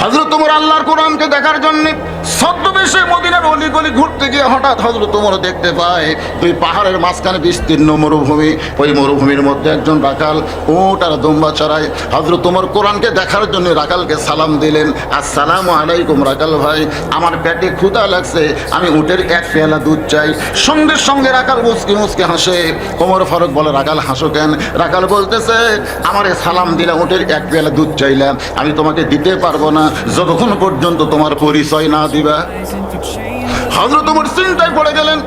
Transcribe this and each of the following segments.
হযরত ওমর আল্লাহর কোরআনকে দেখার জন্য ছদ্মবেশে মদিনার অলিগলি ঘুরতে গিয়ে হঠাৎ হযরত ওমর দেখতে পায় দুই পাহাড়ের মাঝখানে বিস্তীর্ণ মরুভূমি। ওই মরুভূমির মধ্যে একজন রাখাল উট আর দুম্বা চড়ায়। হযরত ওমর কোরআনকে দেখার জন্য রাখালকে সালাম দিলেন, আসসালামু আলাইকুম রাখাল ভাই, আমার পেটে ক্ষুধা লাগছে, আমি উটের এক পেয়ালা দুধ চাই। সঙ্গে সঙ্গে রাখাল মুচকি মুচকি হাসে। ওমর ফারুক বলে, রাখাল হাসো কেন? রাখাল বলতেছে, আমারে সালাম দিলা, উটের এক পেয়ালা দুধ চাইলাম, আমি তোমাকে দিতে পারবো না যতক্ষণ পর্যন্ত তোমার পরিচয় না দিবা। হযরত ওমর চিন্তায় পড়ে গেলেন,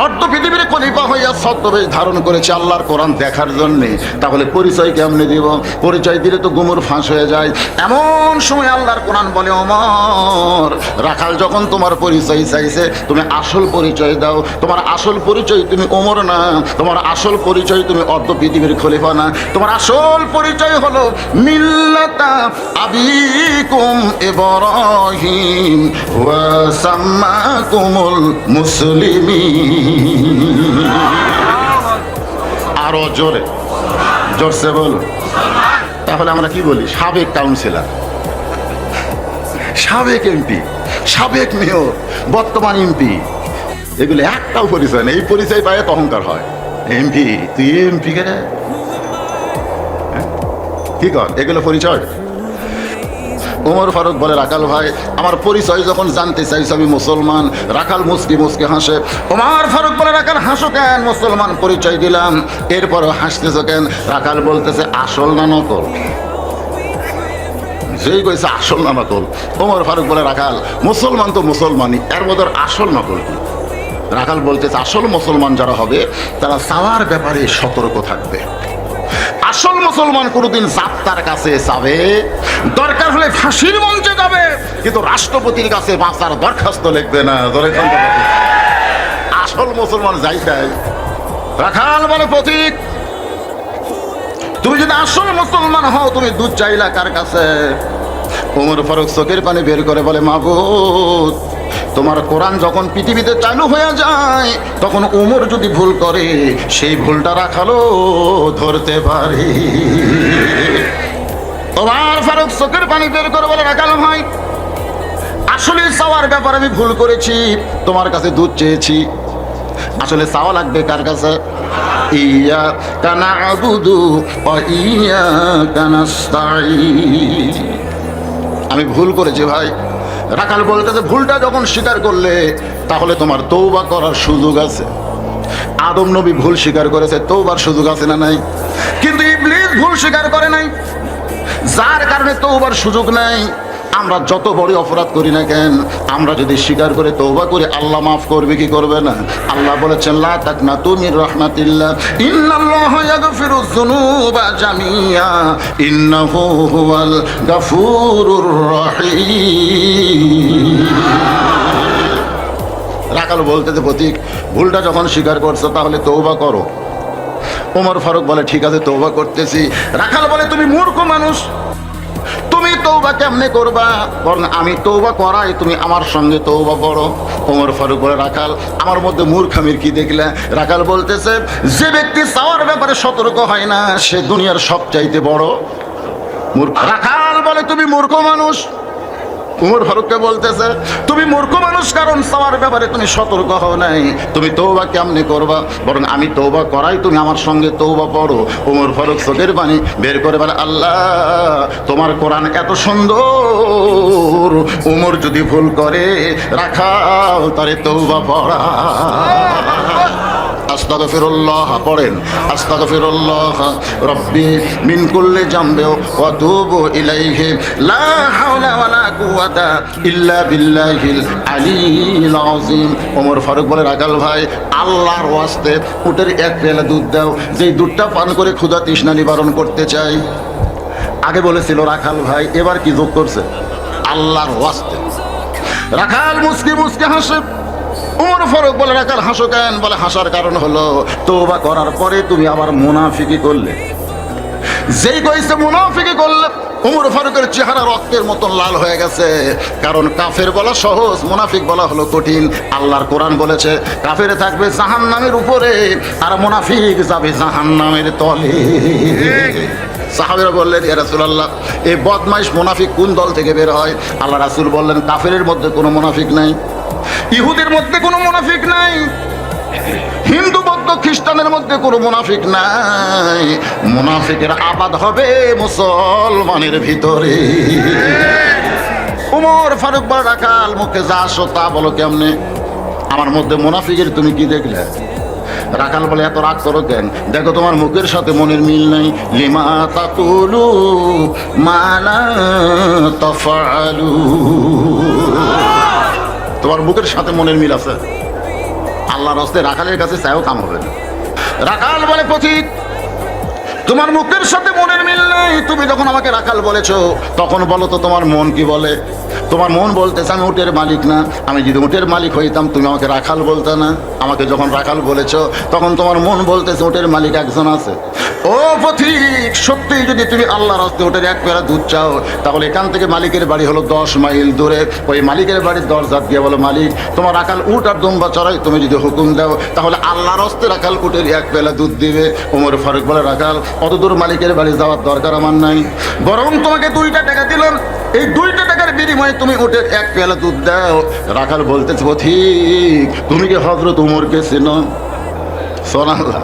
অর্ধ পৃথিবীর খলিফা হইয়া ছদ্মবেশ ধারণ করেছে আল্লাহর কোরআন দেখার জন্যে, তাহলে পরিচয় কেমনে দিব? পরিচয় দিলে তো গুমর ফাঁস হয়ে যায়। এমন সময় আল্লাহর কোরআন বলে, ওমর, রাখাল যখন তোমার পরিচয় চাইছে, তুমি আসল পরিচয় দাও। তোমার আসল পরিচয় তুমি ওমর না, তোমার আসল পরিচয় তুমি অর্ধ পৃথিবীর খলিফা না, তোমার আসল পরিচয় হলো মিল্লাতা আবিকুম ইব্রাহিম ওয়া সাম্মাকুমুল মুসলিমিন। আরো জোরে, জোরসে বলো। তাহলে আমরা কি বলি? সাবেক কাউন্সিলর, সাবেক এমপি, সাবেক মেয়র, বর্তমান এমপি, এগুলো একটাও পরিচয় নেই। এই পরিচয় পায় অহংকার হয়। এমপি, তুই এমপি কে রে? কি কর? এগুলো পরিচয়? ওমর ফারুক বলে, রাখাল ভাই, আমার পরিচয় যখন জানতে চাইছো আমি মুসলমান। রাখাল মুচকি মুচকি হাসে। ওমর ফারুক বলে, রাখাল হাসো কেন? মুসলমান পরিচয় দিলাম, এরপরও হাসতেছো কেন? রাখাল বলতেছে, আসল না নকল? যেই কইছে আসল না নকল। ওমর ফারুক বলে, রাখাল, মুসলমান তো মুসলমানই, এর মধ্যে আসল নকল কি? রাখাল বলতেছে, আসল মুসলমান যারা হবে তারা চাওয়ার ব্যাপারে সতর্ক থাকবে। আসল মুসলমান কোনোদিন জাত্তার কাছে যাবে, দরকার হলে ফাঁসির মঞ্চে যাবে, কিন্তু রাষ্ট্রপতির কাছে বাঁচার দরখাস্ত লিখবে না। আসল মুসলমান যাই চাই। রাখাল বলে, প্রতীক, তুমি যদি আসল মুসলমান হও, তুমি দুধ চাইলা কার কাছে? ওমর ফারুক চোখের পানি বের করে বলে, মাবুদ, তোমার কোরআন যখন পৃথিবীতে চালু হয়ে যায়, তখন ওমর যদি ভুল করে, সেই ভুলটা রাখালো ধরতে পারে। ওমর ফারুক চোখের পানি বের করে বলে, রাখাল ভাই, আসলে চাওয়ার ব্যাপারে আমি ভুল করেছি, তোমার কাছে দুধ চেয়েছি। আসলে চাওয়া লাগবে কার কাছে? ইয়াকা না'বুদু ওয়া ইয়াকা নাস্তাঈন। আমি ভুল করেছি ভাই। রাখাল বলতেছে, ভুলটা যখন স্বীকার করলে, তাহলে তোমার তওবা করার সুযোগ আছে। আদম নবী ভুল স্বীকার করেছে, তওবার সুযোগ আছে না নাই? কিন্তু ইবলিস ভুল স্বীকার করে নাই, যার কারণে তওবার সুযোগ নাই। আমরা যত বড় অপরাধ করি না কেন, আমরা যদি স্বীকার করে তওবা করি, আল্লাহ মাফ করবে কি করবে না? আল্লাহ বলেছেন, লা তাকনাতু মির রাহমাতিল্লাহ, ইন্নাল্লাহা ইয়াগফিরুয যুনুবা জামিআ, ইন্নাহু হুয়াল গাফুরুর রহিম। রাখাল বলতেছে, প্রতীক, ভুলটা যখন স্বীকার করছো, তাহলে তওবা করো। ওমর ফারুক বলে, ঠিক আছে, তওবা করতেছি। রাখাল বলে, তুমি মূর্খ মানুষ, তুমি তওবা কেমনে করবা? বরং আমি তওবা করাই, তুমি আমার সঙ্গে তওবা করো। ওমর ফারুক বলে, রাখাল, আমার মধ্যে মূর্খামির কি দেখলে? রাখাল বলতেছে, যে ব্যক্তি চাওয়ার ব্যাপারে সতর্ক হয় না, সে দুনিয়ার সবচাইতে বড় মূর্খ। রাখাল বলে, তুমি মূর্খ মানুষ। ওমর ফারুককে বলতেছে, তুমি মূর্খ মানুষ, কারণ চাওয়ার ব্যাপারে তুমি সতর্ক হও নাই। তুমি তওবা কেমনে করবা? বরং আমি তওবা করাই, তুমি আমার সঙ্গে তওবা পড়ো। ওমর ফারুক চোখের পানি বের করে বলে, আল্লাহ, তোমার কোরআন এত সুন্দর, ওমর যদি ভুল করে, রাখাল তারে তওবা পড়া। আস্তাগফিরুল্লাহ পড়েন, আস্তাগফিরুল্লাহ রব্বি মিন কুল্লি জামবি ওয়া তুবু ইলাইহি, লা হাওলা ওয়ালা কুওয়াতা ইল্লা বিল্লাহিল আলিয়্যিল আযীম। ওমর ফারুক বলে, রাখাল ভাই, আল্লাহর ওয়াস্তে উটের এক পেয়ালা দুধ দাও, যেই দুধটা পান করে ক্ষুধা তৃষ্ণা নিবারণ করতে চাই। আগে বলেছিল রাখাল ভাই, এবার কি যোগ করছে? আল্লাহর ওয়াস্তে। রাখাল মুচকি মুচকি হাসে। ওমর ফারুক বলে, রাখাল হাসো কেন? বলে, হাসার কারণ হলো, তওবা করার পরে তুমি আবার মুনাফিকি করলে। যেই কইছে মুনাফিকি করলে, ওমর ফারুকের চেহারা রক্তের মতন লাল হয়ে গেছে। কারণ কাফের বলা সহজ, মুনাফিক বলা হলো কঠিন। আল্লাহর কোরআন বলেছে, কাফের থাকবে জাহান্নামের উপরে, আর মুনাফিক যাবে জাহান্নামের তলে। সাহাবীরা বললেন, ইয়া রাসূলুল্লাহ, এই বদমাইশ মুনাফিক কোন দল থেকে বের হয়? আল্লাহ রাসূল বললেন, কাফেরের মধ্যে কোনো মুনাফিক নাই, ইহুদের মধ্যে কোনো মুনাফিক নাই, হিন্দু বৌদ্ধ খ্রিস্টানের মধ্যে কোনো মুনাফিক নাই, মুনাফিকের আবাদ হবে মুসলমানের ভিতরে। ওমর ফারুক বলে, রাখাল মুখে যা আসো তা বলো কেমনে? আমার মধ্যে মুনাফিকের তুমি কি দেখলে? রাখাল বলে, এত রাগ করো কেন? দেখো তোমার মুখের সাথে মনের মিল নাই। লিমা তাকুলু মা লা তাফআলু, তোমার মুখের সাথে মনের মিল আছে, আল্লাহর রাস্তে রাখালের কাছে চাইও কাম হবে না। রাখাল বলে, পথিক তোমার মুখের সাথে মনের মিল নাই, তুমি যখন আমাকে রাখাল বলেছো তখন বলো তো তোমার মন কি বলে? তোমার মন বলতেছে আমি উটের মালিক না, আমি যদি উটের মালিক হইতাম তুমি আমাকে রাখাল বলতে না। আমাকে যখন রাখাল বলেছো তখন তোমার মন বলতেছে উটের মালিক একজন আছে। ও পথিক, সত্যি যদি তুমি আল্লাহর রাস্তে উটের এক পেয়ালা দুধ চাও, তাহলে এখান থেকে মালিকের বাড়ি হলো 10 মাইল দূরে, ওই মালিকের বাড়ির দরজা দিয়ে বলো, মালিক তোমার রাখাল উট আর দুম্বা চড়াই, তুমি যদি হুকুম দাও তাহলে আল্লাহর রাস্তে রাখাল উটের এক পেয়ালা দুধ দিবে। ওমর ফারুক বলে, রাখাল অত দূর মালিকের বাড়ি যাওয়ার দরকার আমার নাই, বরং তোমাকে 2টা টাকা দিলাম, এই 2টা টাকার বিনিময়ে তুমি উটের এক পেয়ালা দুধ দাও। রাখাল বলতেছে, পথিক তুমি কি হযরত উমরকে চেনো? সুবহানাল্লাহ।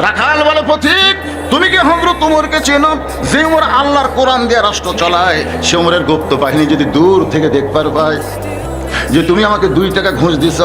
রাখাল বলে, পথিক তুমি কি হযরত উমরকে চেনো? যে উমর আল্লাহর কোরআন দিয়ে রাষ্ট্র চালায়, সে উমরের গুপ্ত বাহিনী যদি দূর থেকে দেখবার পায় যে তুমি আমাকে 2 টাকা ঘুষ দিছ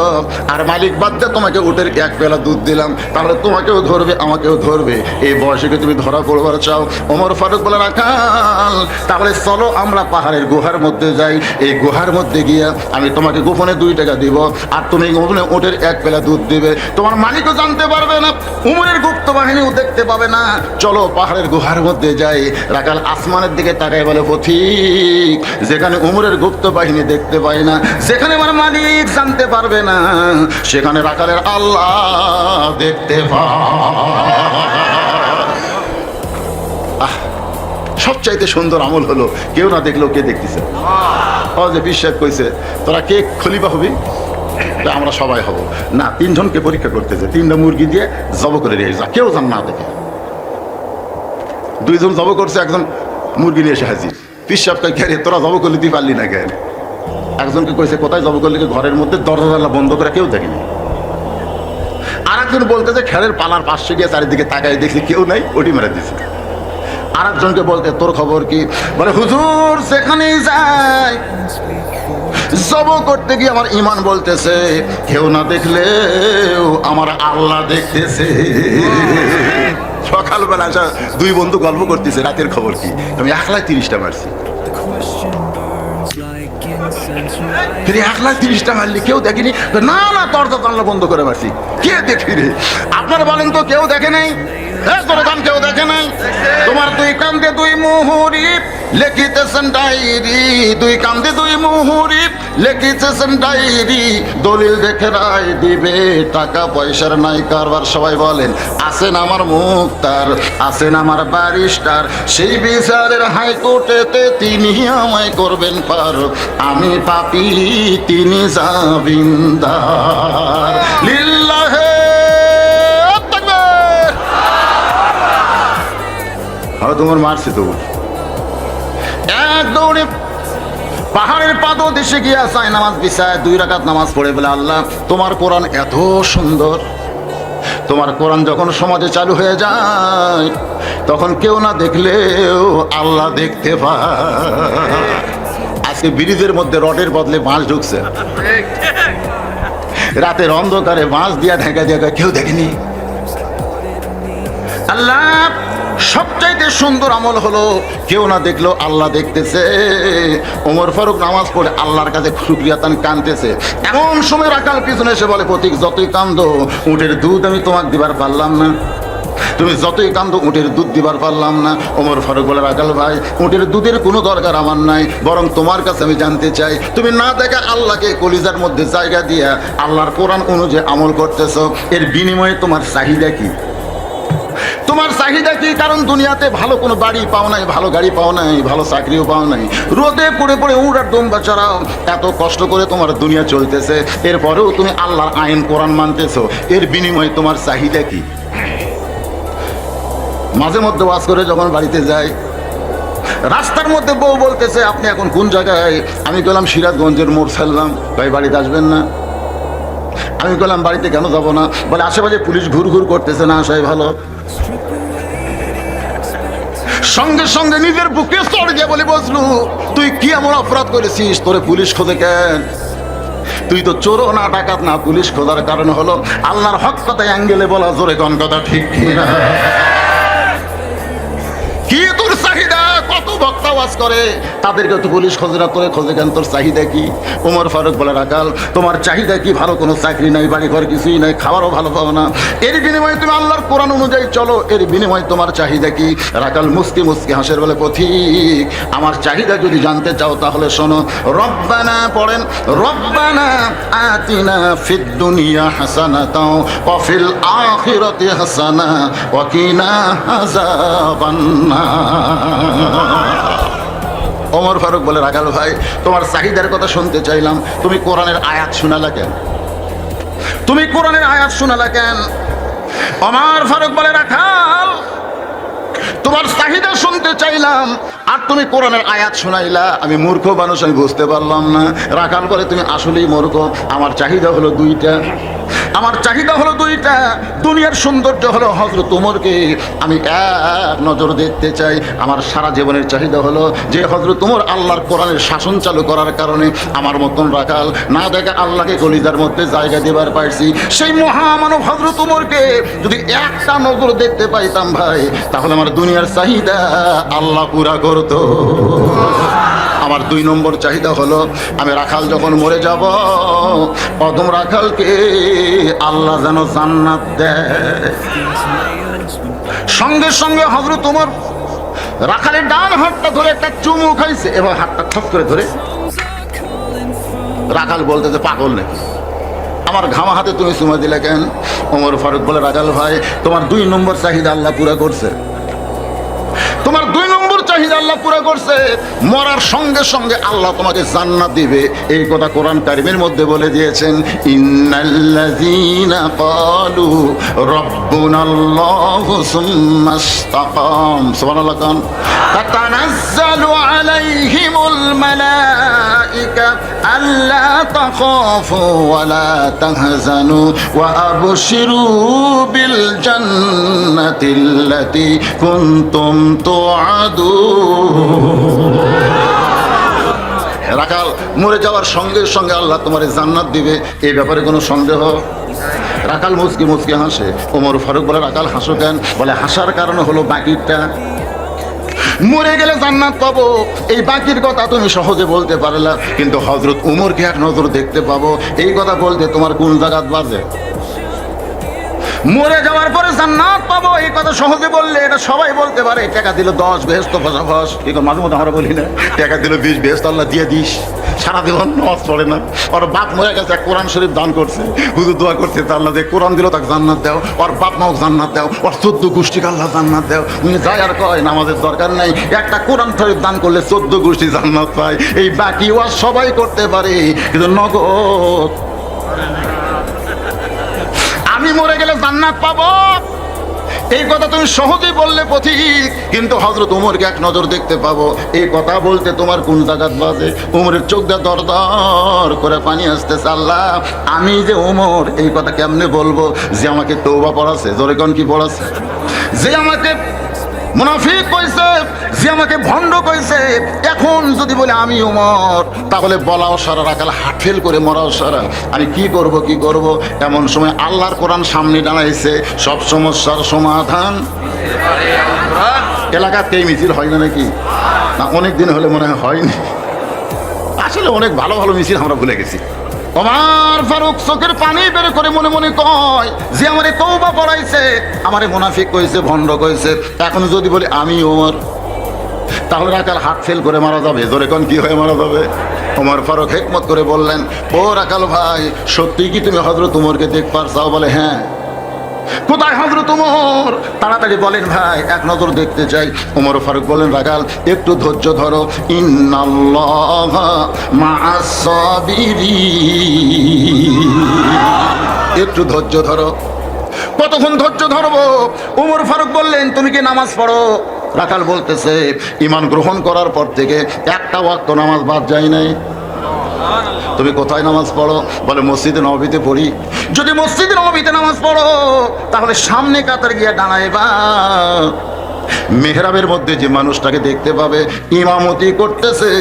আর মালিক বাদ দিয়ে তোমাকে উটের এক পেলা দুধ দিলাম, তাহলে তোমাকেও ধরবে আমাকেও ধরবে। এই বয়সে তুমি ধরা পড়বার চাও? ওমর ফারুক বলে, রাখাল তাহলে চলো আমরা পাহাড়ের গুহার মধ্যে যাই, এই গুহার মধ্যে গিয়া আমি তোমাকে গোপনে 2 টাকা দিব আর তুমি গোপনে উটের এক পেলা দুধ দিবে, তোমার মালিকও জানতে পারবে না, উমরের গুপ্ত বাহিনীও দেখতে পাবে না। চলো পাহাড়ের গুহার মধ্যে যাই। রাখাল আসমানের দিকে তাকায় বলে, পথিক যেখানে উমরের গুপ্ত বাহিনী দেখতে পায় না, যেখানে আমার মালিক জানতে পারবে না, সেখানে রাখালের আল্লাহ দেখতে পায়। সবচাইতে সুন্দর আমল হলো কেউ না দেখলেও কে দেখতেছে। ও যে বিশ্বাস কইছে তোরা কে খলিফা হবি? আমরা সবাই হব না। 3 জনকে পরীক্ষা করতেছে, 3টা মুরগি দিয়ে জব করে নিয়ে যা, কেউ জান না দেখে। 2 জন জব করছে, একজন মুরগি নিয়ে এসে হাজির। পিসাব কয়, কে রে তোরা জব করলে তুই পারলি না কেন? একজনকে কইছে, কোথায় জব করলে? ঘরের মধ্যে দরজা বন্ধ করে, কেউ দেখেনি। আর একজন বলতেছে, খেলের পালার পাশে গিয়ে চারিদিকে তাকাই দেখছি কেউ নাই, ওটি মেরে দিছে। আর একজনকে বলতে, তোর খবর কি? বলে, হুজুর যেখানেই যাই জব করতে গিয়ে আমার ইমান বলতেছে কেউ না দেখলেও আমার আল্লাহ দেখতেছে। সকালবেলা 2 বন্ধু গল্প করতেছে, রাতের খবর কি? আমি 1,30,000 মারছি। 1,30,000 মারলি, কেউ দেখেনি? না না, দরজা জানলা বন্ধ করে মারছি, কে দেখি রে? আপনারা বলেন তো কেউ দেখে নাই? কেউ দেখে নাই? তোমার 2 কান্দে 2 মুহুরি লিখিতেছেন ডায়েরি, 2 কান্দে 2 মুহুরি লিখিতেছেন ডায়েরি, দলিল দেখে রায় দিবে, টাকা পয়সার নাই কারবার। সবাই বলেন, আছেন আমার মুক্তার, আছেন আমার ব্যারিস্টার, সেই বিচারের হাইকোর্টেতে তিনি আমায় করবেন পার, আমি পাপী তিনি জামিনদার। লিল্লাহে তোমার মারছি তো এক দৌড়ে পাহাড়ের পাদো দেশে গিয়া চাই নামাজ বিছায় 2 রাকাত নামাজ পড়ে বলে, আল্লাহ তোমার কোরআন এত সুন্দর, তোমার কোরআন যখন সমাজে চালু হয়ে যায় তখন কেউ না দেখলেও আল্লাহ দেখতে পায়। আজকে ব্রিজের মধ্যে রডের বদলে বাঁশ ঢুকছে, রাতের অন্ধকারে বাঁশ দিয়া ঢেকা ঢেকা, কেউ দেখেনি। আল্লাহ সবচাইতে সুন্দর আমল হলো কেউ না দেখলেও আল্লাহ দেখতেছে। ওমর ফারুক নামাজ পড়ে আল্লাহর কাছে শুকরিয়া তান কাঁদতেছে। এমন সময় রাখাল পিছনে এসে বলে, পথিক যতই কান্দো উটের দুধ আমি তোমাকে দিবার পারলাম না, তুমি যতই কান্দো উটের দুধ দিবার পারলাম না। ওমর ফারুক বলে, রাখাল ভাই উটের দুধের কোনো দরকার আমার নাই, বরং তোমার কাছে আমি জানতে চাই তুমি না দেখা আল্লাহকে কলিজার মধ্যে জায়গা দিয়া আল্লাহর কোরআন অনুযায়ী আমল করতেছো, এর বিনিময়ে তোমার চাহিদা কি? তোমার চাহিদা কি? কারণ দুনিয়াতে ভালো কোনো বাড়ি পাও নাই, ভালো গাড়ি পাও নাই, ভালো চাকরিও পাও নাই, রোদে পড়ে পড়ে উট আর দুম্বা চড়াও, এত কষ্ট করে তোমার দুনিয়া চলতেছে, এরপরেও তুমি আল্লাহর আইন কোরআন মানতেছো, এর বিনিময়ে তোমার চাহিদা কি? মাঝে মধ্যে ওয়াজ করে যখন বাড়িতে যাই, রাস্তার মধ্যে বউ বলতেছে আপনি এখন কোন জায়গায়? আমি বললাম সিরাজগঞ্জের মোড় ফেললাম। ভাই বাড়িতে আসবেন না? আমি বললাম বাড়িতে কেন যাব না? বলে আশেপাশে পুলিশ ঘুর ঘুর করতেছে, না আসাই ভালো। সঙ্গে সঙ্গে নিজের বুকে চড় গিয়ে বলে বসলু, তুই কি এমন অপরাধ করেছিস? তোরে পুলিশ খোঁজে কেন? তুই তো চোরও না, ডাকাত না, পুলিশ খোঁজার কারণ হলো আল্লাহর হক কথা অ্যাঙ্গেলে বলা, জোরে কোন কথা ঠিক কিনা? কি তোর চাহিদা? কত বক্তা ওয়াজ করে, তাদেরকে তো পুলিশ খোঁজে না, তোরে খোঁজে কেন? তোর চাহিদা কি? ওমর ফারুক বলে রাখাল তোমার চাহিদা কি? ভালো কোনো চাকরি নাই, বাড়ি ঘর কিছুই নাই, খাবারও ভালো পাবো না, এর বিনিময়ে তুমি আল্লাহর কোরআন অনুযায়ী চলো, এর বিনিময়ে তোমার চাহিদা কি? রাখাল মুস্কি মুস্কি হাসের বলে পথিক আমার চাহিদা যদি জানতে চাও তাহলে শোনো, রব্বানা পড়েন, রব্বানা আতিনা ফিদ দুনিয়া হাসানাতাও ওয়া ফিল আখিরাতি হাসানা ওয়া কিনা আযাবান্নার। ওমর ফারুক বলে রাখাল ভাই তোমার চাহিদার কথা শুনতে চাইলাম, তুমি কোরআনের আয়াত শোনালা কেন? তুমি কোরআনের আয়াত শোনালা কেন? ওমর ফারুক বলে রাখাল তোমার চাহিদা শুনতে চাইলাম আর তুমি কোরআনের আয়াত শোনাইলা, আমি মূর্খ মানুষ, আমি বুঝতে পারলাম না। রাখাল বলে তুমি আসলেই মূর্খ, আমার চাহিদা হলো দুইটা, আমার চাহিদা হলো দুইটা। দুনিয়ার সৌন্দর্য হলো হযরত ওমরকে আমি এক নজর দেখতে চাই। আমার সারা জীবনের চাহিদা হলো যে হযরত ওমর আল্লাহর কোরআনের শাসন চালু করার কারণে আমার মতন রাখাল না দেখে আল্লাহকে কলিজার মধ্যে জায়গা দেবার পারছি। সেই মহামানব হযরত ওমরকে যদি একটা নজর দেখতে পাইতাম ভাই, তাহলে আমার দুনিয়ার চাহিদা আল্লাহ পুরা করতো। আমার 2 নম্বর চাহিদা হলো আমি রাখাল যখন মরে যাব, প্রথম রাখালকে আল্লাহ যেন জান্নাত দেয়। সঙ্গে সঙ্গে হযরত ওমর রাখালের ডান হাতটা ধরে একটা চুমু খাইছে, এবার হাতটা ঠপ করে ধরে রাখাল বলতেছে পাগল নাকি, আমার ঘামা হাতে তুমি চুমা দিলে কেন? ওমর ফারুক বলে রাখাল ভাই তোমার 2 নম্বর চাহিদা আল্লাহ পুরা করছে, তোমার 2 নম্বর চাহিদা আল্লাহ পুরা করছে। মরার সঙ্গে সঙ্গে আল্লাহ তোমাকে জান্নাত দিবে, এই কথা কোরআন কারীমের মধ্যে বলে দিয়েছেন, ইন্নাল্লাযীনা ক্বালু রাব্বুনাল্লাহু সুম্মা ইসতাকাম, সুবহানাল্লাহ, কান তাতানাজ্জালু আলাইহিমুল মালাইকা আল্লা তাখাফু ওয়া লা তাহজানু ওয়া আবশিরু বিল জান্নাতিল্লাতী কুনতুম রাখাল মরে যাওয়ার সঙ্গে সঙ্গে আল্লাহ তোমার জান্নাত দিবে, এই ব্যাপারে কোনো সন্দেহ? রাখাল মুচকি মুচকি হাসে। ওমর ফারুক বলে রাখাল হাসো কেন? বলে হাসার কারণ হলো বাকিটা, মরে গেলে জান্নাত পাবো, এই বাকির কথা তুমি সহজে বলতে পারলা, কিন্তু হযরত ওমরকে এক নজর দেখতে পাবো এই কথা বলতে তোমার কোন জায়গাত বাজে? মরে যাওয়ার পরে জান্নাত পাবো এই কথা সহজে বললে এটা সবাই বলতে পারে, টাকা দিল 10 বেহেশত ফসাফস, এই মাঝে মধ্যে আমরা বলি না টাকা দিল 20 বেহেশত আল্লাহ দিয়ে দিস, সারা জীবন নামাজ পড়ে না, ওর বাপ মরে গেছে কোরআন শরীফ দান করছে, হুজুর দোয়া করছে তা আল্লাহ যে কোরআন দিল তাকে জান্নাত দাও, ওর বাপ মাও জান্নাত দাও, ওর 14 গোষ্ঠীকে আল্লাহ জান্নাত দাও। উনি যায় আর কয় নামাজের দরকার নাই, একটা কোরআন শরীফ দান করলে 14 গোষ্ঠী জান্নাত পায়। এই বাকি ওয়াজ সবাই করতে পারে কিন্তু নগদ আমি মরে গেলে জান্নাত পাবো এই কথা তুমি সহজেই বললে পথিক, কিন্তু হযরত ওমরকে এক নজর দেখতে পাবো এই কথা বলতে তোমার কোন জায়গাত বাজে? ওমরের চোখ দিয়ে দর দর করে পানি আসতেছে। আল্লাহ আমি যে ওমর এই কথা কেমনে বলবো যে আমাকে তওবা পড়াছে, জোরে কোন কি পড়াছে, যে আমাকে মুনাফিক কইছে, যে আমাকে ভণ্ড কইছে, এখন যদি বলে আমি ওমর তাহলে বলাও সারা, রাখাল হাট ফেল করে মরাও সারা। আমি কি করব কি করব? এমন সময় আল্লাহর কোরআন সামনে দাঁড়াইছে, সব সমস্যার সমাধান। এলাকাতে এই মিছিল হয় না নাকি? না অনেক দিন হলে মনে হয়নি, আসলে অনেক ভালো ভালো মিছিল আমরা ভুলে গেছি। ওমর ফারুক চোখের পানি বের করে মনে মনে কয় যে আমারে তওবা পড়াইছে, আমারে মুনাফিক কইছে, ভণ্ড কইছে, এখন যদি বলি আমি ওমর তাহলে রাখাল হাট ফেল করে মারা যাবে, জোরে কোন কি হয়ে মারা যাবে? ওমর ফারুক হিকমত করে বললেন, ও রাখাল ভাই সত্যি কি তুমি হযরত ওমরকে দেখবার চাও? বলে হ্যাঁ। কোথায় হযরত ওমর? তাড়াতাড়ি বলেন ভাই এক নজর দেখতে চাই। ওমর ফারুক বলেন রাখাল একটু ধৈর্য ধরো, ইন্নাল্লাহা মা'আস সাবিরিন, একটু ধৈর্য ধরো। কতক্ষণ ধৈর্য ধরবো? উমর ফারুক বললেন, তুমি কি নামাজ পড়ো? রাখাল বলতেছে, ঈমান গ্রহণ করার পর থেকে একটা ওয়াক্ত নামাজ বাদ যায় নাই। তুমি কোথায় নামাজ পড়ো? বলে মসজিদে নববীতে পড়ি। যদি মসজিদে নববীতে নামাজ পড়ো তাহলে সামনে কাতার গিয়া দাঁড়াইবা, মেহরাবের মধ্যে যে মানুষটাকে দেখতে পাবে ইমামতি করতেছে,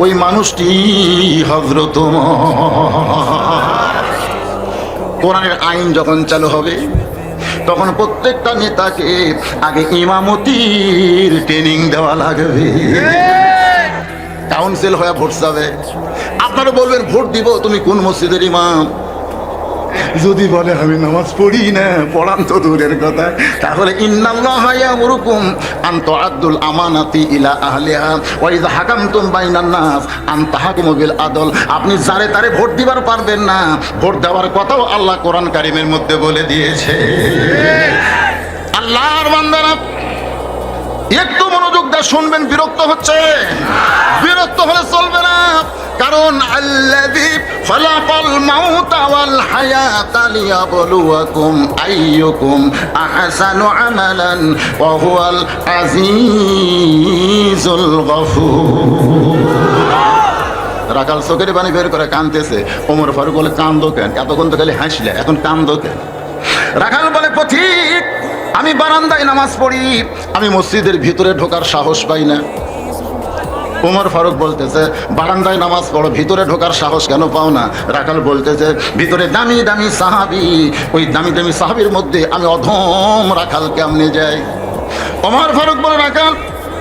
ওই মানুষটি হযরত কোরআনের আইন যখন চালু হবে তখন প্রত্যেকটা নেতাকে আগে ইমামতির ট্রেনিং দেওয়া লাগবে। কাউন্সিল হয়ে ভোট যাবে, আপনারা বলবেন ভোট দিব, তুমি কোন মসজিদের ইমাম? যদি বলে আমি নামাজ পড়ি না, পড়ান তো দূরের কথা, তাহলে ইন্নাল্লাহা ইয়ামুরুকুম আন তুআদ্দুল আমানাতি ইলা আহলিহা ওয়া ইযা হাকামতুম বাইনান নাস আন তাহকুমু বিল আদল। আপনি যারে তারে ভোট দিবার পারবেন না, ভোট দেওয়ার কথাও আল্লাহ কোরআন কারীমের মধ্যে বলে দিয়েছে। আল্লাহর বান্দারা একটু মনোযোগ দিয়ে শুনবেন। বিরক্ত হচ্ছে? বিরক্ত হলে চলবে না, কারণ আল্লাযী খালাকাল মাউতা ওয়াল হায়াতা লিয়াবলুয়াকুম আইয়ুকুম আহসানু আমালান ওয়া হুয়াল আজিজুল গফুর। রাখাল চোখের পানি বের করে কাঁদতেছে। ওমর ফারুক বলে, কান্দো কেন? এতক্ষণ তো খালি হাসলে, এখন কান্দো কেন? রাখাল বলে, পথিক, আমি বারান্দায় নামাজ পড়ি, আমি মসজিদের ভিতরে ঢোকার সাহস পাই না। ওমর ফারুক বলতেছে, বারান্দায় নামাজ পড়ো, ভিতরে ঢোকার সাহস কেন পাও না? রাখাল বলতেছে, ভিতরে দামি দামি সাহাবী, ওই দামি দামি সাহাবীর মধ্যে আমি অধম রাখাল কেমনে যাই? ওমর ফারুক বলে, রাখাল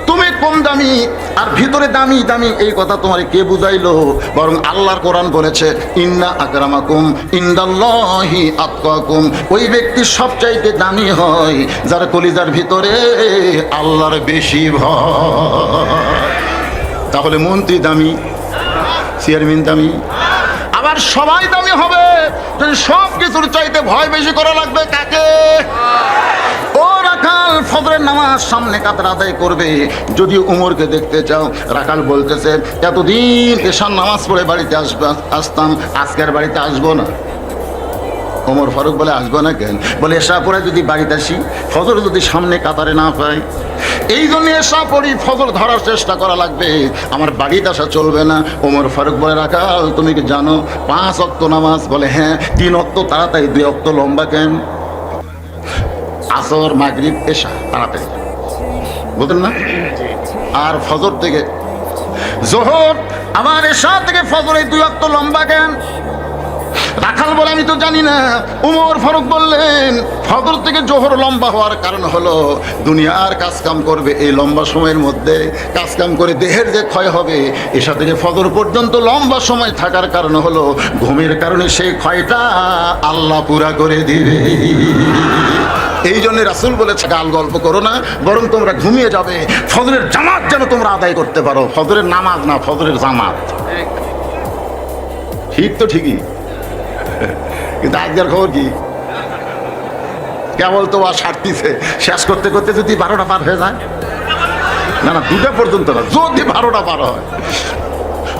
তুমি কম দামি আর ভিতরে দামি দামি, এই কথা তোমার কে বুঝাইলো? বরং আল্লাহর কোরআন বলেছে, ইন্না আকরামাকুম ইনদাল্লাহি আতকাকুম। ওই ব্যক্তি সবচাইতে দামি হয় যার কলিজার ভিতরে আল্লাহর বেশি ভয়। তাহলে মন্ত্রী দামি, চেয়ারম্যান দামি, আবার সবাই দামি হবে যদি সব কিছুর চাইতে ভয় বেশি করা লাগবে কাকে? ও রাখাল, ফজরের নামাজ সামনে কাতার আদায় করবে। যদি উমরকে দেখতে চাও, রাখাল বলতেছে, এতদিন এশার নামাজ পড়ে বাড়িতে আসতাম, আজকের বাড়িতে আসবো না। ওমর ফারুক বলে, আসবো না কেন? বলে, এশা পড়ে যদি বাড়িতে আসি, ফজর যদি সামনে কাতারে না পাই, এই জন্য এশা পড়ি, ফজর ধরার চেষ্টা করা লাগবে, আমার বাড়িতে আসা চলবে না। ওমর ফারুক বলে, রাখাল তুমি কি জানো 5 ওয়াক্ত নামাজ? বলে, হ্যাঁ। 3 ওয়াক্ত তাড়াতাড়ি, 2 ওয়াক্ত লম্বা কেন? আসর, মাগরিব, এশা তাড়াতাড়ি, বুঝলেন না? আর ফজর থেকে জোহর, আমার এশা থেকে ফজর, এই 2 ওয়াক্ত লম্বা কেন? রাখাল বলে, আমি তো জানি না। উমর ফারুক বললেন, ফজর থেকে জোহর লম্বা হওয়ার কারণ হলো দুনিয়ার কাজ কাম করবে, এই লম্বা সময়ের মধ্যে কাজ কাম করে দেহের যে ক্ষয় হবে, এসা থেকে ফজর পর্যন্ত লম্বা সময় থাকার কারণ হলো ঘুমের কারণে সেই ক্ষয়টা আল্লাহ পুরা করে দিবে। এই জন্য রাসূল বলেছে, গাল গল্প করো না, বরং তোমরা ঘুমিয়ে যাবে, ফজরের জামাত যেন তোমরা আদায় করতে পারো। ফজরের নামাজ না, ফজরের জামাত। ঠিক তো ঠিকই, কিন্তু আজকের খবর কি? কেবল তো আর সারতিছে, শেষ করতে করতে যদি 12টা পার হয়ে যায়, না না 2টা পর্যন্ত না, যদি 12টা পার হয়।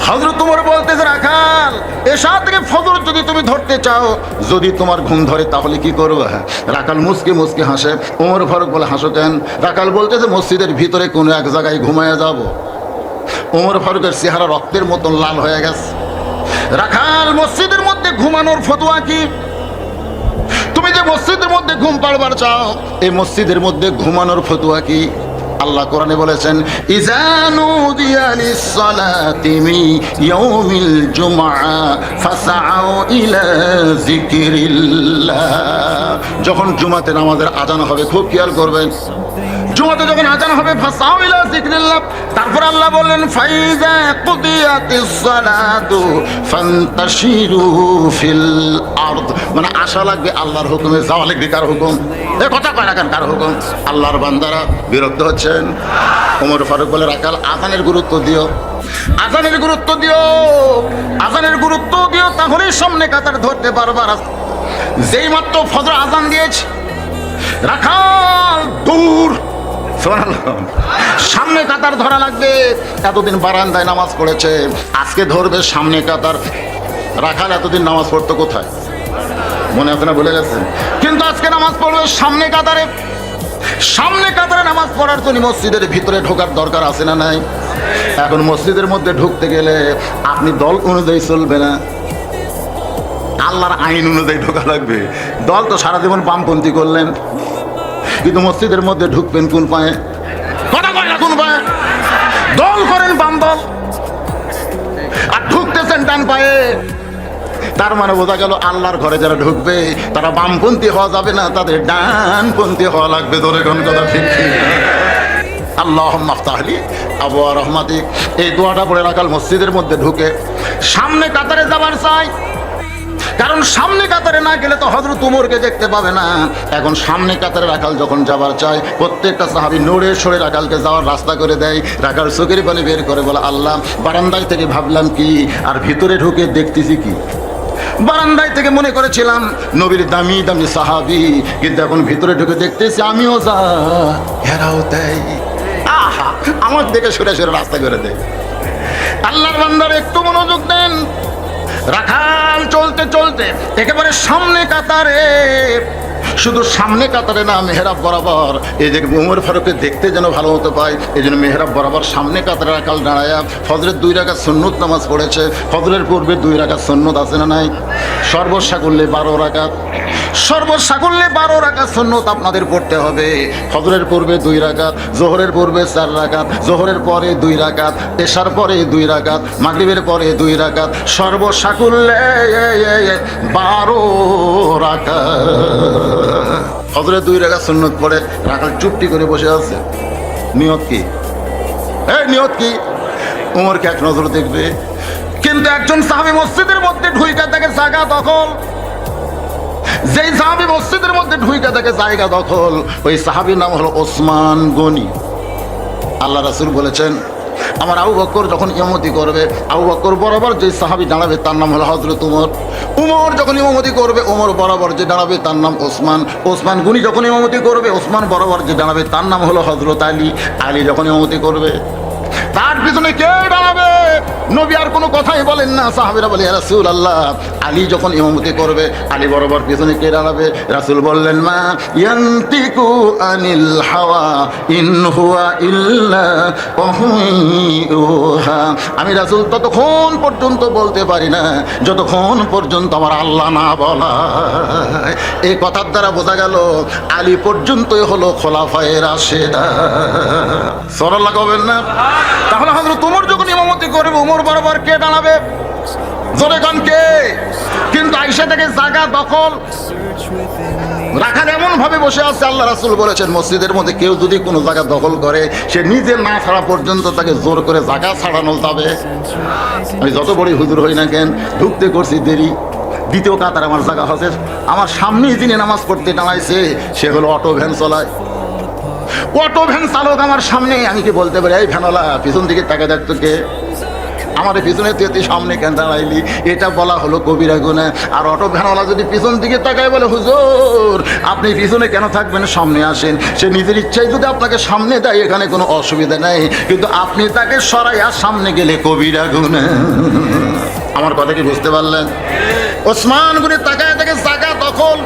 হযরত ওমর বলতেছে, রাখাল এশা থেকে ফজর যদি তুমি ধরতে চাও, যদি তোমার ঘুম ধরে তাহলে কি করবে? রাখাল মুসকে মুসকে হাসে। ওমর ফারুক বলে, হাসো কেন? রাখাল বলতেছে, মসজিদের ভিতরে কোনো এক জায়গায় ঘুমায় যাব। ওমর ফারুকের চেহারা রক্তের মতন লাল হয়ে গেছে। রাখাল, মসজিদের মধ্যে ঘুমানোর ফতোয়া কি? তুমি যে মসজিদের মধ্যে ঘুম পাড়বার চাও, এই মসজিদের মধ্যে ঘুমানোর ফতোয়া কি? আল্লাহ কোরআনে বলেছেন, ইযা নুদিয়া লিস-সালাতি মিন ইয়াউমিল জুমআ ফাসআউ ইলা যিকরিল্লাহ। যখন জুমাতে নামাজের আযান হবে, খুব খেয়াল করবেন, জুমাতে যখন আযান হবে, ফাসআউ ইলা যিকরিল্লাহ, তারপর আল্লাহ বললেন, ফাইযা কুদিয়াতিস সালাতু ফান্তাশিরু ফিল আরদ। মানে আশা লাগবে আল্লাহর হুকুমে, যাওয়া লাগবে কার হুকুম? এ কথা কয় না কেন, কার হুকুম? আল্লাহর বান্দারা বিরক্ত হচ্ছেন। ওমর ফারুক বলে, রাখাল আযানের গুরুত্ব দিও, আযানের গুরুত্ব দিও, আযানের গুরুত্ব দিও, তাহলেই সামনে কাতার ধরতে পারবা। যেই মাত্র ফজর আযান দিয়েছে, রাখাল দূর, সামনে কাতার ধরা লাগবে। এতদিন বারান্দায় নামাজ পড়েছে, আজকে ধরবে সামনে কাতার। রাখাল এতদিন নামাজ পড়তো কোথায়? মনে আছে না? ভুলে গেছেন? কিন্তু কিন্তু আজকে নামাজ পড়বে সামনে কাতারে। সামনে কাতারে নামাজ পড়ার জন্য মসজিদের ভিতরে ঢোকার দরকার আছে না নাই? এখন মসজিদের মধ্যে ঢুকতে গেলে আপনি দল অনুযায়ী চলবে না, আল্লাহর আইন অনুযায়ী ঢোকা লাগবে। দল তো সারা জীবন বামপন্থী করলেন, কিন্তু মসজিদের মধ্যে ঢুকবেন কোন পায়ে? কথা কয় না, কোন পায়ে? দল করেন বাম দল, আর ঢুকতেছেন ডান পায়ে। তার মানে বোঝা গেল আল্লাহর ঘরে যারা ঢুকবে তারা বামপন্থী হওয়া যাবে না, তাদের ডানপন্থী হওয়া লাগবে। ধরে কোন কথা ঠিক ঠিক। আল্লাহুম্মা আফতাহলি আবওয়া রাহমাতিক, এই দোয়াটা পড়ে রাখাল মসজিদের মধ্যে ঢুকে সামনে কাতারে যাবার চাই। কারণ সামনে কাতারে না গেলে তো হযরত উমরকে দেখতে পাবে না। এখন সামনে কাতারে রাখাল যখন যাবার চায়, প্রত্যেকটা সাহাবী নড়ে সরে রাখালকে যাওয়ার রাস্তা করে দেয়। রাখাল চোখের পানি বের করে বলে, আল্লাহ, বারান্দায় থেকে ভাবলাম কি আর ভিতরে ঢুকে দেখতেছি কি? বারান্দায় থেকে মনে করেছিলাম নবীর দামি দামি সাহাবী, কিন্তু এখন ভিতরে ঢুকে দেখতেছি আমিও যা, এরাও তাই। আহা, আমার দেখে সরে সরে রাস্তা করে দেয়। আল্লাহর বান্দারা একটু মনোযোগ দেন। রাখাল চলতে চলতে একেবারে সামনে কাতারে, শুধু সামনে কাতারে না, মেহরাব বরাবর। এই যে উমর ফারুককে দেখতে যেন ভালো মতো পায়, এই জন্য মেহরাব বরাবর সামনে কাতারে রাখাল দাঁড়ায়া ফজরের 2 রাকাত সুন্নত নামাজ পড়েছে। ফজরের পূর্বে 2 রাকাত সুন্নত আছে না নাই? সর্বসাকুল্যে 12 রাকাত, সর্বসাকুল্যে 12 রাকাত সুন্নত আপনাদের পড়তে হবে। ফজরের পূর্বে 2 রাকাত, যোহরের পূর্বে 4 রাকাত, যোহরের পরে 2 রাকাত, এশার পরে 2 রাকাত, মাগরিবের পরে 2 রাকাত, সর্বসাকুল্যে 12 রাকাত। ফজরের 2 রাকাত সুন্নত পড়ে রাখাল চুপটি করে বসে আছে। নিয়ত কি? এই নিয়ত কি? উমরকে এক নজর দেখবে। কিন্তু একজন সাহাবী মসজিদের মধ্যে ঢুইকা দেখে জায়গা দখল। যেই সাহাবী মসজিদের মধ্যে ঢুইকা দেখে জায়গা দখল, ওই সাহাবীর নাম হলো ওসমান গনি। আল্লাহ রাসূল বলেছেন, আমার আবু বকর যখন ইমামতি করবে, আবু বকর বরাবর যে সাহাবী দাঁড়াবে তার নাম হলো হযরত উমর। উমর যখন ইমামতি করবে, উমর বরাবর যে দাঁড়াবে তার নাম ওসমান। ওসমান গনি যখন ইমামতি করবে, ওসমান বরাবর যে দাঁড়াবে তার নাম হলো হযরত আলী। আলী যখন ইমামতি করবে, তার পিছনে কে দাঁড়াবে? নবী আর কোনো কথাই বলেন না। সাহাবীরা বলে, ইয়া রাসূলুল্লাহ, আলী যখন ইমামতি করবে, আলী বরাবর পিছনে কে দাঁড়াবে? রাসূল বললেন, মা ইয়ান্তিকু আনিল হাওয়া ইন হুয়া ইল্লা ওয়াহয়ুহা। আমি রাসূল ততক্ষণ পর্যন্ত বলতে পারি না যতক্ষণ পর্যন্ত আমার আল্লাহ না বলায়। এই কথার দ্বারা বোঝা গেল আলী পর্যন্তই হলো খোলাফায়ে রাশেদা। সুবহানাল্লাহ কবেন না? তাহলে হযরত উমর যখন ইমামতি করবে, উমর বরাবর কে দাঁড়াবে? জোরে গান কে? কিন্তু আয়েশা থেকে জায়গা দখল। রাখাল এমন ভাবে বসে আছে, আল্লাহ রাসূল বলেছেন, মসজিদের মধ্যে কেউ যদি কোনো জায়গা দখল করে, সে নিজে না ছাড়া পর্যন্ত তাকে জোর করে জায়গা ছাড়ানো যাবে। আমি যত বড়ই হুজুর হই না কেন, ঢুকতে করছি দেরি। দ্বিতীয় কাতার আমার জায়গা হচ্ছে, আমার সামনেই যিনি নামাজ পড়তে দাঁড়াইছে সে হলো অটো ভ্যান চালায়। অটো ভ্যান চালক আমার সামনে। আমি কি বলতে পারি, এই ভ্যানওয়ালা পিছন দিকে তাকে দেখতো কে? আমার পিছনে তুই সামনে কেন দাঁড়াইলি? এটা বলা হলো কবিরা গুনাহ। আর অটো ভ্যানওয়ালা যদি পিছন দিকে তাকায় বলে, হুজুর আপনি পিছনে কেন থাকবেন, সামনে আসেন, সে নিজের ইচ্ছায় যদি আপনাকে সামনে দেয় এখানে কোনো অসুবিধা নেই, কিন্তু আপনি তাকে সরাইয়া সামনে গেলে কবিরা গুনাহ। আমার কথা কি বুঝতে পারলেন? ওসমান গনি তাকায় থেকে জায়গা দখল,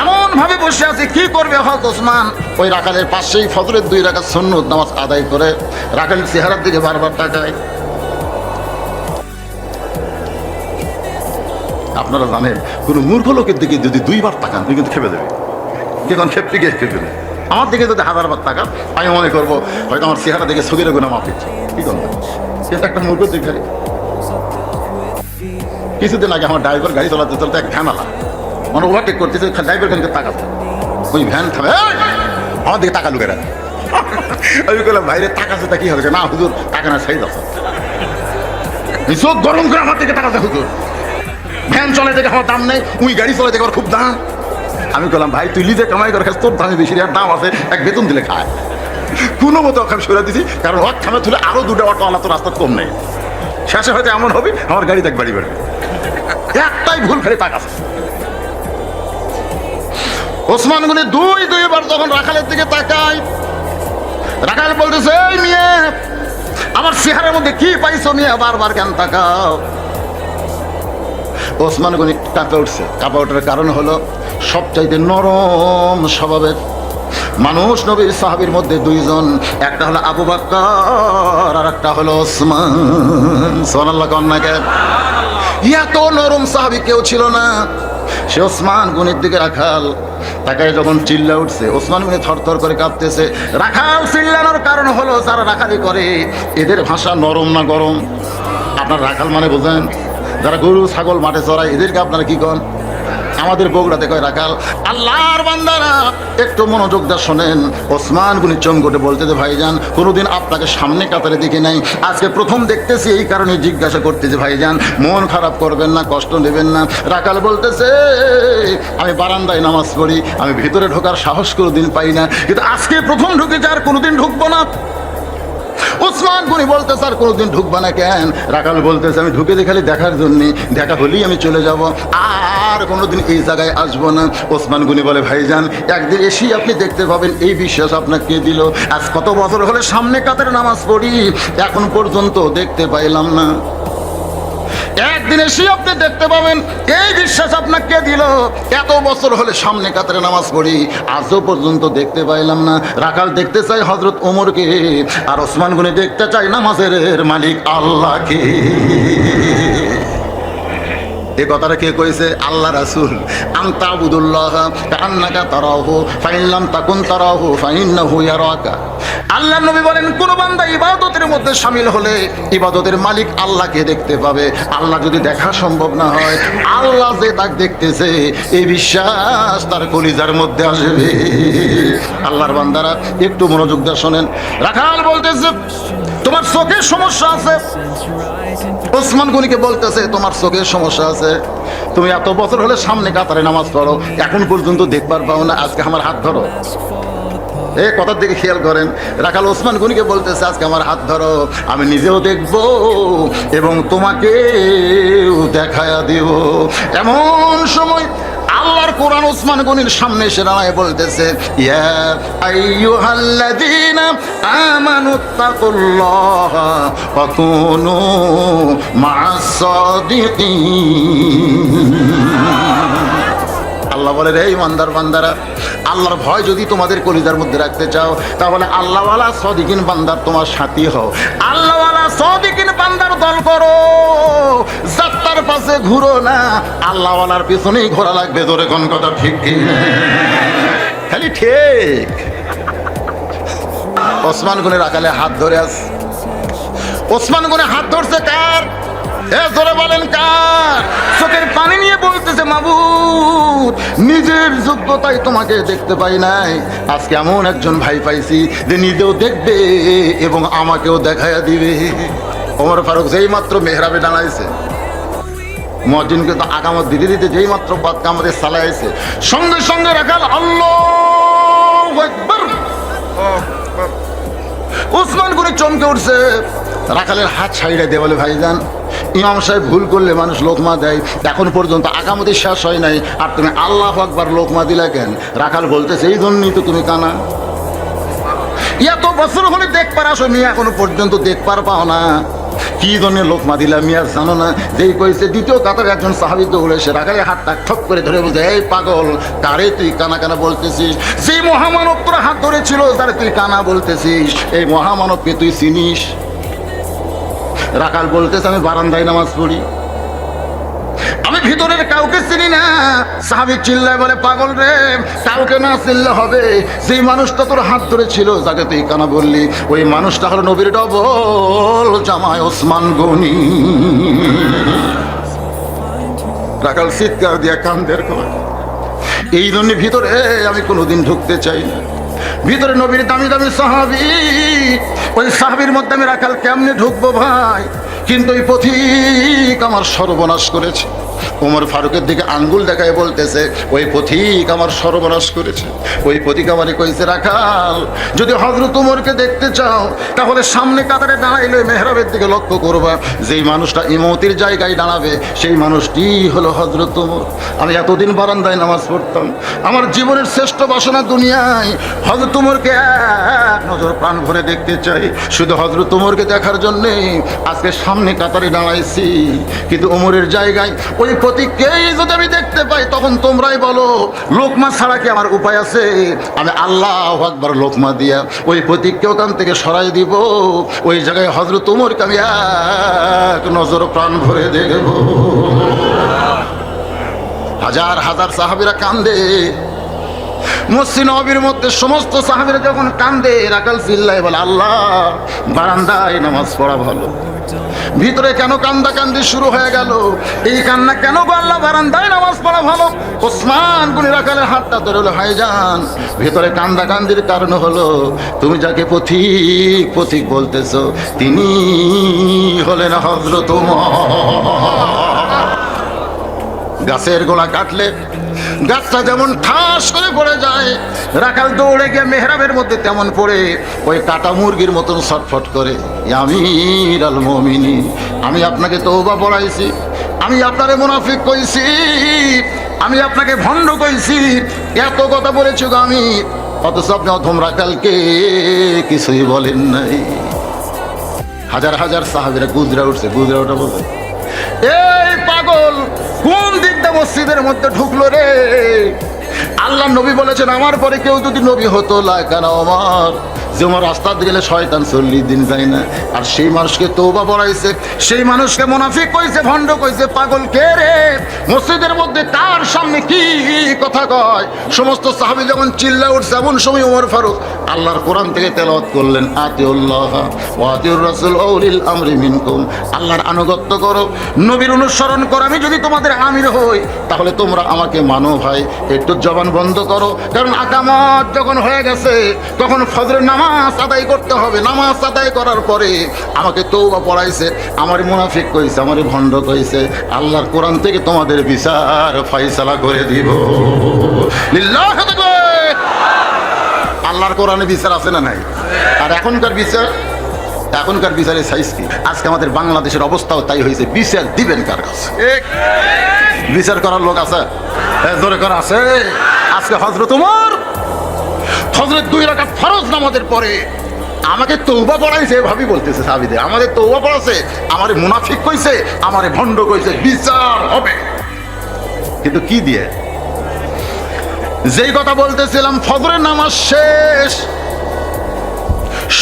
এমন ভাবে বসে আছে। কি করবে হযরত ওসমান? ওই রাখালের পাশেই ফজরের 2 রাকাত সুন্নত নামাজ আদায় করে রাখালের চেহারার দিকে বারবার তাকায়। আপনারা জানেন, কোনো মূর্খ লোকের দিকে যদি 2 বার তাকান তুই কিন্তু খেপে দেবে। কেন খেপতে গিয়ে খেপে দেবে? আমার দিকে যদি 1000 বার তাকান, আমি মনে করবো হয়তো আমার চেহারা দিকে সগিরে গুনাহ মাফ দিচ্ছে। কি করবো? সেটা একটা মূর্খ দিক। কিছুদিন আগে আমার ড্রাইভার গাড়ি চালাতে চলতে এক ভ্যানওয়ালা মানে ওভারটেক করতেছে, ড্রাইভার খানকে তাকাচ্ছে। ওই ভ্যান থামে, আমার দিকে তাকালু কেন? আমি বললাম, ভাইরে তাকাচ্ছে তা কি হবে? না হুজুর, তাকানোর সাইজ আছে। চোখ গরম করে আমার দিকে তাকাচ্ছে। হুজুর ভ্যান চলে দেখে আমার দাম নেই, উই গাড়ি চলে দেখে আমার খুব দাম। আমি বললাম, ভাই তুই লিজে কামাই করে খাস, তোর দামে বেশি, আর দাম আছে, এক বেতন দিলে খায়। কোনো মতো আমি সরে দিছি, কারণ ওর থামে তুলে আরো 2টা অটোওয়ালা তো রাস্তা কম নেই। শেষে হয়তো এমন হবে আমার গাড়ি দেখ বাড়ি বাড়বে। একটাই ভুল খালি তাকাচ্ছে। ওসমান গনি 2 বার যখন রাখালের দিকে তাকায়, রাখাল বলতেছে, এই মেয়ে আমার চেহারার মধ্যে কি পাইছো? মেয়ে বারবার কেন তাকাও? ওসমান গনি কাঁপে উঠছে। কাঁপে ওঠার কারণ হলো সবচাইতে নরম স্বভাবের মানুষ নবীর সাহাবীর মধ্যে দুইজন, একটা হলো আবু বকর আর একটা হলো ওসমান। সুবহানাল্লাহ কন্যাকে এত নরম সাহাবী কেউ ছিল না। সে ওসমান গনির দিকে রাখাল তাকায় যখন চিল্লা উঠছে, ওসমান গনি থরথর করে কাঁপতেছে। রাখাল চিল্লানোর কারণ হলো যারা রাখালি করে এদের ভাষা নরম না গরম? আপনার রাখাল মানে বোঝেন? যারা গরু ছাগল মাঠে চড়ায় এদেরকে আপনারা কি কন? আমাদের বগুড়াতে কয় রাখাল। আল্লাহর বান্দারা একটু মনোযোগ দিয়ে শোনেন। ওসমান গনি চমকে বলতেছে, ভাইজান কোনোদিন আপনাকে সামনে কাতারে দেখি নাই, আজকে প্রথম দেখতেছি, এই কারণে জিজ্ঞাসা করতেছি। ভাইজান মন খারাপ করবেন না, কষ্ট নেবেন না। রাখাল বলতেছে, আমি বারান্দায় নামাজ পড়ি, আমি ভিতরে ঢোকার সাহস কোনোদিন পাই না, কিন্তু আজকে প্রথম ঢুকেছি, আর কোনোদিন ঢুকবো না। ওসমান গনি বলতে স্যার কোনোদিন ঢুকবা না কেন? রাখাল বলতেছে, আমি ঢুকে খালি দেখার জন্যে, দেখা হলেই আমি চলে যাব, আর কোনোদিন এই জায়গায় আসবো না। ওসমান গনি বলে, ভাইজান একদিন এসেই আপনি দেখতে পাবেন, এই বিশ্বাস আপনাকে কে দিল? আজ কত বছর হলে সামনে কাতারে নামাজ পড়ি, এখন পর্যন্ত দেখতে পাইলাম না। একদিন এসে আপনি দেখতে পাবেন, এই বিশ্বাস আপনাকে কে দিল? এত বছর হলে সামনে কাতারে নামাজ পড়ি, আজও পর্যন্ত দেখতে পাইলাম না। রাখাল দেখতে চাই হযরত ওমরকে, আর ওসমান গনি দেখতে চাই নামাজের মালিক আল্লাহকে। এই কথাটা কে কইছে? আল্লাহ রাসূল। আনতা আবুদুল্লাহ কান্নাকা তারাহু ফাইন লাম তাকুন তারাহু ফাইন্নাহু ইয়ারাকা। আল্লাহ নবী বলেন, কোন বান্দা ইবাদতের মধ্যে শামিল হলে ইবাদতের মালিক আল্লাহকে দেখতে পাবে। আল্লাহ যদি দেখা সম্ভব না হয়, আল্লাহ যে তাকে দেখতেছে এই বিশ্বাস তার কলিজার মধ্যে আসবে। আল্লাহর বান্দারা একটু মনোযোগ দিয়ে শোনেন। রাখাল বলতেছে, তোমার চোখের সমস্যা আছে। ওসমান গনিকে বলতেছে, তোমার চোখের সমস্যা আছে, তুমি এত বছর হলে সামনে কাতারে নামাজ পড়ো, এখন পর্যন্ত দেখবার পাও না, আজকে আমার হাত ধরো। এই কথার দিকে খেয়াল করেন। রাখাল ওসমান গনিকে বলতেছে, আজকে আমার হাত ধরো, আমি নিজেও দেখব এবং তোমাকেও দেখায়া দেব। এমন সময় আল্লাহর কোরআন ওসমান গনির সামনে এসে দাঁড়ায় বলতেছে, ইয়া আইয়ুহাল্লাযীনা আমানুত্তাকুল্লাহা ওয়া কুনু মা'আস সাদিকিন। আল্লাহ বলে, রে ইমানদার বান্দারা, আল্লাহর ভয় যদি তোমাদের কলিজার মধ্যে রাখতে চাও, তাহলে আল্লাহওয়ালা সাদিকিন বান্দার তোমার সাথী হও, আল্লাহওয়ালা সাদিকিন বান্দার দল করো। যাত্রার পাশে ঘুরো না, আল্লাহওয়ালার পিছনেই ঘোরা লাগবে। জোরে কোন কথা ঠিক কি? খালি ঠিক। ওসমান গনি রাখালে হাত ধরে আস। ওসমান গনি হাত ধরছে কার? জোরে বলেন কার? চোখের পানি নিয়ে বলতেছে, মাবুদ নিজের যোগ্যতায় তোমাকে দেখতে পাই নাই, আজকে এমন একজন ভাই পাইছি যে নিজেও দেখবে এবং আমাকেও দেখাইয়া দিবে। ওমর ফারুক যেই মাত্র মেহরাবে দাঁড়াইছে, মুয়াজ্জিনকে তো আকামত দিতে দিতে যেই মাত্র বাদ কামতে সালাইছে, সঙ্গে সঙ্গে রাখাল আল্লাহু আকবার। ওসমান গনি চমকে উঠছে। রাখালের হাত ছাইড়ে দিয়ে বলে, ভাইজান ইমাম সাহেব ভুল করলে মানুষ লোকমা দেয়, এখন পর্যন্ত আকামতি শেষ হয় নাই, আর তুমি আল্লাহু আকবার লোকমা দিলা কেন? রাখাল বলতেছে, এই জন্যই তো তুমি কানা, এত বছর হলে দেখবার আসো, মিয়া এখনো পর্যন্ত দেখবার পাও না, কি জন্য লোকমা দিলা মিয়া জানো না? যেই কইছে দ্বিতীয় কাতারে একজন সাহাবী দৌড়ে এসে রাখালের হাতটা ঠক করে ধরে বলছে, এই পাগল, কারে তুই কানা কানা বলতেছিস? যে মহামানব তোর হাত ধরেছিল, তারে তুই কানা বলতেছিস? এই মহামানবকে তুই চিনিস? রাখাল বলতেছে, আমি বারান্দায় নামাজ পড়ি, আমি ভিতরের কাউকে চিনি না। সাহাবী চিল্লায় বলে, পাগল রে, কাউকে না চিনলে হবে, যেই মানুষটা তোর হাত ধরেছিল, যাকে তুই কানা বললি, ওই মানুষটা হলো নবীর ডবল জামাই ওসমান গনি। রাখাল চিৎকার দিয়া কান্দের কয়, এই জন্য ভিতরে আমি কোনোদিন ঢুকতে চাই না। ভিতরে নবীর দামি দামি সাহাবী, ওই সাহাবীর মধ্যে আমি রাখাল কেমনে ঢুকবো ভাই? কিন্তু ওই পথিক আমার সর্বনাশ করেছে। ওমর ফারুকের দিকে আঙ্গুল দেখায় বলতেছে, ওই পথিক আমার সর্বনাশ করেছে। ওই পথিক আমারে কইছে, রাখাল যদি হযরত ওমরকে দেখতে চাও, তাহলে সামনে কাতারে দাঁড়াইলে মেহরাবের দিকে লক্ষ্য করবা, যেই মানুষটা ইমামতির জায়গায় দাঁড়াবে সেই মানুষটি হলো হযরত ওমর। আমি এতদিন বারান্দায় নামাজ পড়তাম, আমার জীবনের শ্রেষ্ঠ বাসনা দুনিয়ায় হযরত ওমরকে এক নজর প্রাণ ভরে দেখতে চাই। শুধু হযরত ওমরকে দেখার জন্যে আজকে সামনে কাতারে দাঁড়াইছি, কিন্তু ওমরের জায়গায় ওই প্রতীককেই যদি আমি দেখতে পাই তখন তোমরাই বলো লোকমা ছাড়া কি আমার উপায় আছে? আমি আল্লাহু আকবার লোকমা দিয়া ওই প্রতীককে ওখান থেকে সরাই দিব। ওই জায়গায় হযরত ওমরকে আমি এক নজর প্রাণ ভরে দেখব। হাজার হাজার সাহাবীরা কান্দে। মসজিদ নববীর মধ্যে সমস্ত সাহাবীরা যখন কান্দে, রাকাল চিল্লায় বলে আল্লাহ, বারান্দায় নামাজ পড়া ভালো। ভিতরে কেন কান্দাকান্দি শুরু হয়ে গেল? এই কান্না কেন গো আল্লাহ? বারান্দায় নামাজ পড়া ভালো। ওসমান গনি রাকালের হাতটা ধরে হলো, ভাইজান ভিতরে কান্দাকান্দির কারণ হলো তুমি যাকে পথিক পথিক বলতেছো তিনি হলেন হযরত ওমর। গাছের গোড়া কাটলে গাছটা যেমন ঠাস করে পড়ে যায়, রাখাল দৌড়ে গিয়ে মেহরাবের মধ্যে তেমন পড়ে ওই কাটা মুরগির মতন ছটফট করে। আমির আল মুমিনিন, আমি আপনাকে তওবা পড়াইছি, আমি আপনারে মুনাফিক কইছি, আমি আপনাকে ভণ্ড কইছি, এত কথা বলেছি গো আমি, অথচ আপনি অধম রাখালকে কিছুই বলেন নাই। হাজার হাজার সাহাবীরা গুজরা উঠছে, গুজরা ওঠা বলে এই পাগল কোন দিকটা মসজিদের মধ্যে ঢুকলো রে? আল্লাহ নবী বলেছেন আমার পরে কেউ যদি নবী হতো লাকানা ওমর, যে ওমর রাস্তা দিয়ে গেলে শয়তান 40 দিন যায় না। আর সেই মানুষকে তওবা পড়াইছে, সেই মানুষকে মুনাফিক কইছে, ভণ্ড কইছে। পাগল কে রে? মসজিদের মধ্যে কার সামনে কি কথা কয়? সমস্ত সাহাবী যখন চিল্লা উঠছে এমন সময় ওমর ফারুক আল্লাহর কোরআন থেকে তেলাওয়াত করলেন, আতিউল্লাহ ওয়া আতিউর রাসূল ওয়া উলিল আমরি মিনকুম। আল্লাহর আনুগত্য করো, নবীর অনুসরণ করো। আমি যদি তোমাদের আমির হই তাহলে তোমরা আমাকে মানো ভাই। একটু জবান বন্ধ করো, কারণ আকামত যখন হয়ে গেছে তখন ফজরের নামাজ আদায় করতে হবে। নামাজ আদায় করার পরে আমাকে তওবা পড়াইছে, আমার মুনাফিক কইছে, আমার ভণ্ড কইছে। আল্লাহর কোরআন থেকে তোমাদের বিচার ফয়সালা করে দিব। লিল্লাহি তাকবীর। আল্লাহর কোরআনে বিচার আছে না নাই? আর এখনকার বিচার, এখনকার বিচারের সাইজ কি? আজকে আমাদের বাংলাদেশের অবস্থাও তাই হয়েছে। বিচার দিবেন কার কাছে? বিচার করার লোক আছে? জোরে করা আছে? আজকে হযরত ওমর হযরত 2 রাকাত ফরজ নামাজের পরে আমাকে তওবা পড়াইছে, এভাবেই বলতেছে সাহাবীদের, আমাদের তওবা পড়াছে, আমারে মুনাফিক কইছে, আমারে ভণ্ড কইছে, বিচার হবে। কিন্তু কি দিয়ে? যেই কথা বলতেছিলাম, ফজরের নামাজ শেষ,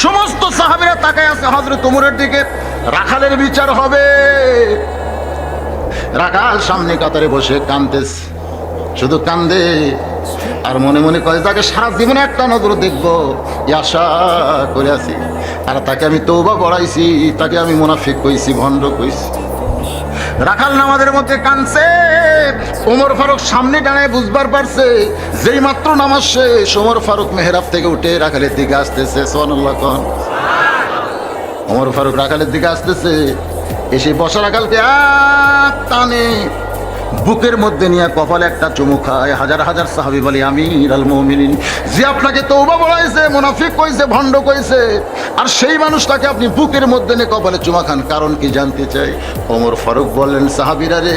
সমস্ত সাহাবীরা তাকায় আছে হযরত ওমরের দিকে। রাখালের বিচার হবে। রাখাল সামনে কাতারে বসে কাঁদতেছে, শুধু কান্দে আর মনে মনে কয় তাকে সারা জীবনে একটা নজর দেখবো এই আশা করে আছি। আর তাকে আমি তওবা পড়াইছি, তাকে আমি মুনাফিক কইছি, ভণ্ড কইছি। রাখাল নামাজের মধ্যে কাঁদছে। ওমর ফারুক সামনে দাঁড়ায় বুঝবার পারছে যেই মাত্র নামাজ শেষ ওমর ফারুক মেহরাব থেকে উঠে রাখালের দিকে আসতেছে। সুবহানাল্লাহ কোন? ওমর ফারুক রাখালের দিকে আসতেছে, এসে বসা রাখালকে এক টানে বুকের মধ্যে নিয়ে কপালে একটা চুমু খায়। হাজার হাজার সাহাবী বলে আমির আল মুমিনিন, যে আপনাকে তওবা বলাইছে, মুনাফিক কইছে, ভণ্ড কইছে, আর সেই মানুষটাকে আপনি বুকের মধ্যে নিয়ে কপালে চুমা খান, কারণ কি জানতে চাই? ওমর ফারুক বললেন, সাহাবীরা রে,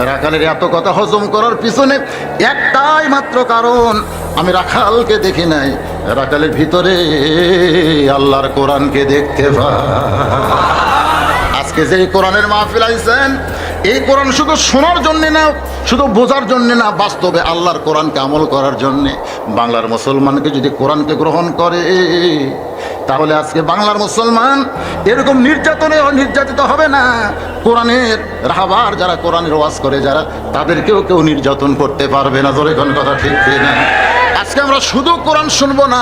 রাখালের এত কথা হজম করার পিছনে একটাই মাত্র কারণ, আমি রাখালকে দেখি নাই, রাখালের ভিতরে আল্লাহর কোরআনকে দেখতে পাই। আজকে যে কোরআনের মাহফিল আইছেন, এই কোরআন শুধু শোনার জন্যে না, শুধু বোঝার জন্যে না, বাস্তবে আল্লাহর কোরআনকে আমল করার জন্যে। বাংলার মুসলমানকে যদি কোরআনকে গ্রহণ করে তাহলে আজকে বাংলার মুসলমান এরকম নির্যাতিত হবে না। কোরআনের রাহবার যারা, কোরআনের ওয়াজ করে যারা, তাদেরকেও কেউ নির্যাতন করতে পারবে না। জোরে কোন কথা ঠিক না? আজকে আমরা শুধু কোরআন শুনবো না,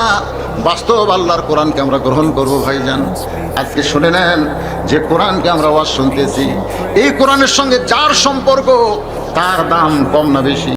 বাস্তব আল্লাহর কোরআনকে আমরা গ্রহণ করব। ভাইজান আজকে শুনে নেন, যে কোরআনকে আমরা ওয়াজ শুনতেছি, এই কোরআনের সঙ্গে যার সম্পর্ক তার দাম কম না বেশি?